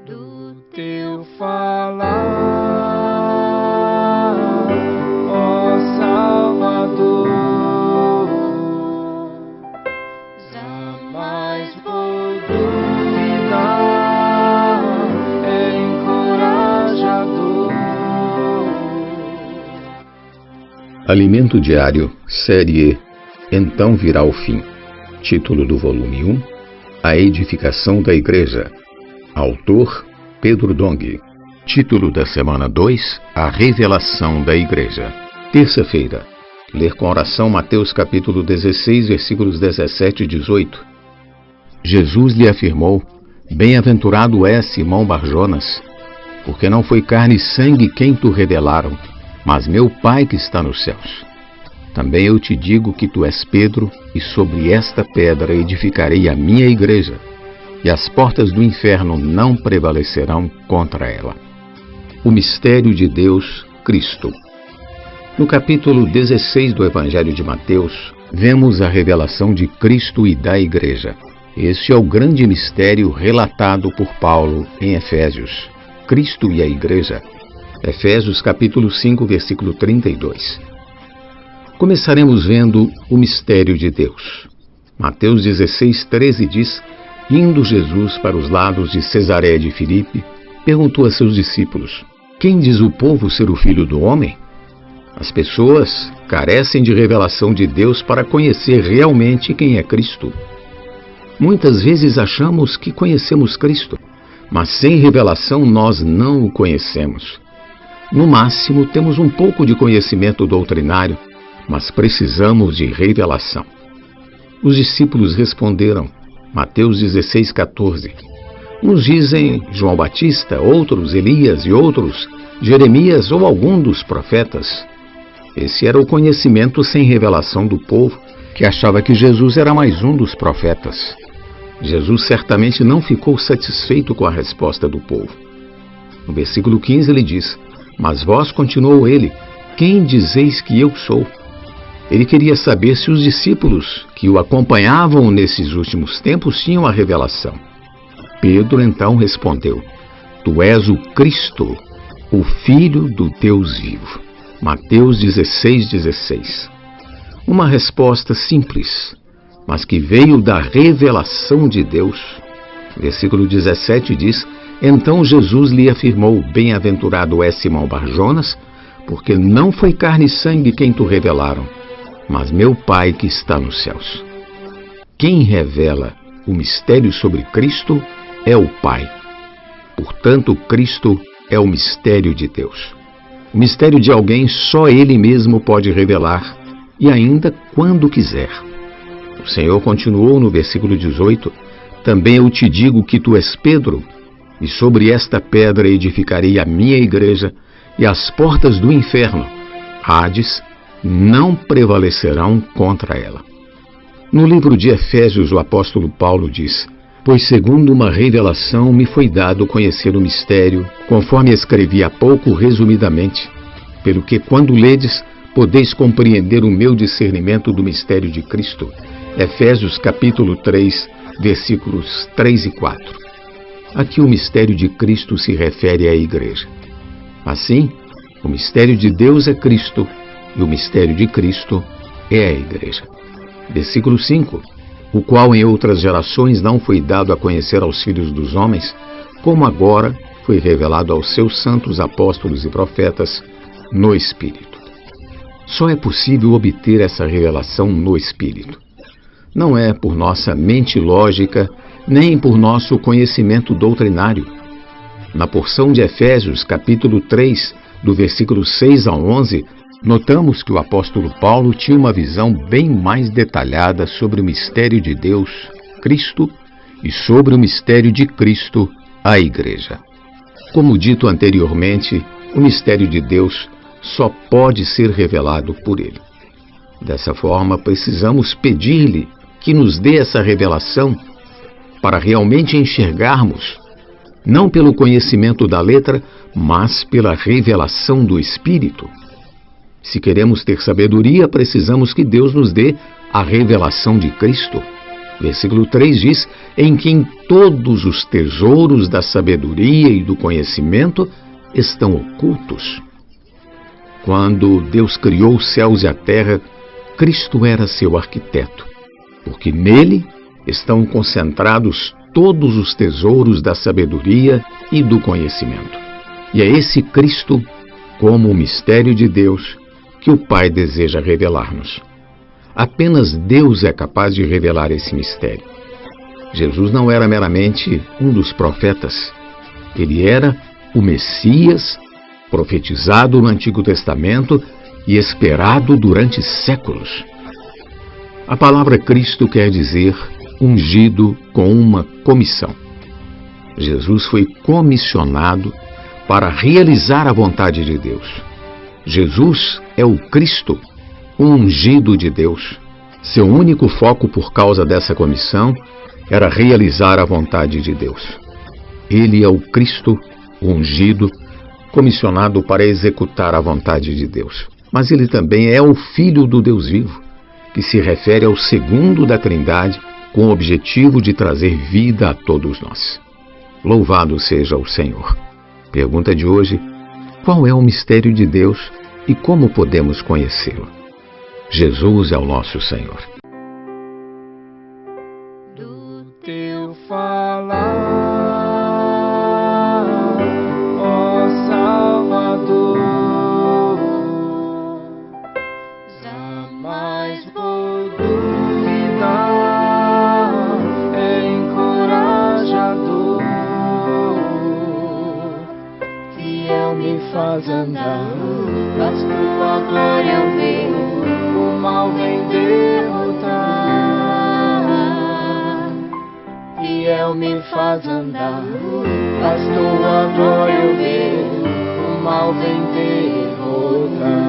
Do teu falar, ó Salvador, jamais vou duvidar, é encorajador. Alimento Diário, Série E, Então Virá o Fim. Título do volume 1, A Edificação da Igreja. Autor, Pedro Dong. Título da semana 2, A Revelação da Igreja. Terça-feira. Ler com oração Mateus capítulo 16, versículos 17 e 18. Jesus lhe afirmou: Bem-aventurado és, Simão Barjonas, porque não foi carne e sangue quem te revelaram, mas meu Pai que está nos céus. Também eu te digo que tu és Pedro, e sobre esta pedra edificarei a minha igreja, e as portas do inferno não prevalecerão contra ela. O mistério de Deus, Cristo. No capítulo 16 do Evangelho de Mateus, vemos a revelação de Cristo e da Igreja. Este é o grande mistério relatado por Paulo em Efésios. Cristo e a Igreja. Efésios capítulo 5, versículo 32. Começaremos vendo o mistério de Deus. Mateus 16, 13 diz: Indo Jesus para os lados de Cesareia de Filipe, perguntou a seus discípulos: Quem diz o povo ser o Filho do Homem? As pessoas carecem de revelação de Deus para conhecer realmente quem é Cristo. Muitas vezes achamos que conhecemos Cristo, mas sem revelação nós não o conhecemos. No máximo, temos um pouco de conhecimento doutrinário, mas precisamos de revelação. Os discípulos responderam, Mateus 16, 14. Uns dizem João Batista, outros Elias e outros Jeremias ou algum dos profetas. Esse era o conhecimento sem revelação do povo, que achava que Jesus era mais um dos profetas. Jesus certamente não ficou satisfeito com a resposta do povo. No versículo 15 ele diz: Mas vós, continuou ele, quem dizeis que eu sou? Ele queria saber se os discípulos que o acompanhavam nesses últimos tempos tinham a revelação. Pedro então respondeu: Tu és o Cristo, o Filho do Deus vivo. Mateus 16, 16. Uma resposta simples, mas que veio da revelação de Deus. Versículo 17 diz: Então Jesus lhe afirmou: Bem-aventurado és, Simão Barjonas, porque não foi carne e sangue quem te revelaram, mas meu Pai que está nos céus. Quem revela o mistério sobre Cristo é o Pai. Portanto, Cristo é o mistério de Deus. O mistério de alguém só Ele mesmo pode revelar, e ainda quando quiser. O Senhor continuou no versículo 18: Também eu te digo que tu és Pedro, e sobre esta pedra edificarei a minha igreja, e as portas do inferno, Hades, não prevalecerão contra ela. No livro de Efésios, o apóstolo Paulo diz: Pois segundo uma revelação me foi dado conhecer o mistério, conforme escrevi há pouco resumidamente, pelo que quando ledes, podeis compreender o meu discernimento do mistério de Cristo. Efésios capítulo 3, versículos 3 e 4. Aqui o mistério de Cristo se refere à igreja. Assim, o mistério de Deus é Cristo, e o mistério de Cristo é a igreja. Versículo 5. O qual em outras gerações não foi dado a conhecer aos filhos dos homens, como agora foi revelado aos seus santos apóstolos e profetas no Espírito. Só é possível obter essa revelação no Espírito. Não é por nossa mente lógica, nem por nosso conhecimento doutrinário. Na porção de Efésios, capítulo 3, do versículo 6 ao 11, notamos que o apóstolo Paulo tinha uma visão bem mais detalhada sobre o mistério de Deus, Cristo, e sobre o mistério de Cristo, a Igreja. Como dito anteriormente, o mistério de Deus só pode ser revelado por Ele. Dessa forma, precisamos pedir-lhe que nos dê essa revelação para realmente enxergarmos não pelo conhecimento da letra, mas pela revelação do Espírito. Se queremos ter sabedoria, precisamos que Deus nos dê a revelação de Cristo. Versículo 3 diz: em quem todos os tesouros da sabedoria e do conhecimento estão ocultos. Quando Deus criou os céus e a terra, Cristo era seu arquiteto, porque nele estão concentrados todos os tesouros da sabedoria e do conhecimento. E é esse Cristo, como o mistério de Deus, que o Pai deseja revelar-nos. Apenas Deus é capaz de revelar esse mistério. Jesus não era meramente um dos profetas. Ele era o Messias, profetizado no Antigo Testamento e esperado durante séculos. A palavra Cristo quer dizer ungido com uma comissão. Jesus foi comissionado para realizar a vontade de Deus. Jesus é o Cristo, o ungido de Deus. Seu único foco por causa dessa comissão era realizar a vontade de Deus. Ele é o Cristo, o ungido, comissionado para executar a vontade de Deus. Mas ele também é o Filho do Deus vivo, que se refere ao segundo da Trindade, com o objetivo de trazer vida a todos nós. Louvado seja o Senhor. Pergunta de hoje: qual é o mistério de Deus e como podemos conhecê-lo? Jesus é o nosso Senhor. Do teu falar, ó Salvador, jamais vou duvidar, é encorajador, fiel me faz andar, faz tua glória eu ver, o mal vem derrotar. Fiel me faz andar, faz tua glória eu ver, o mal vem derrotar.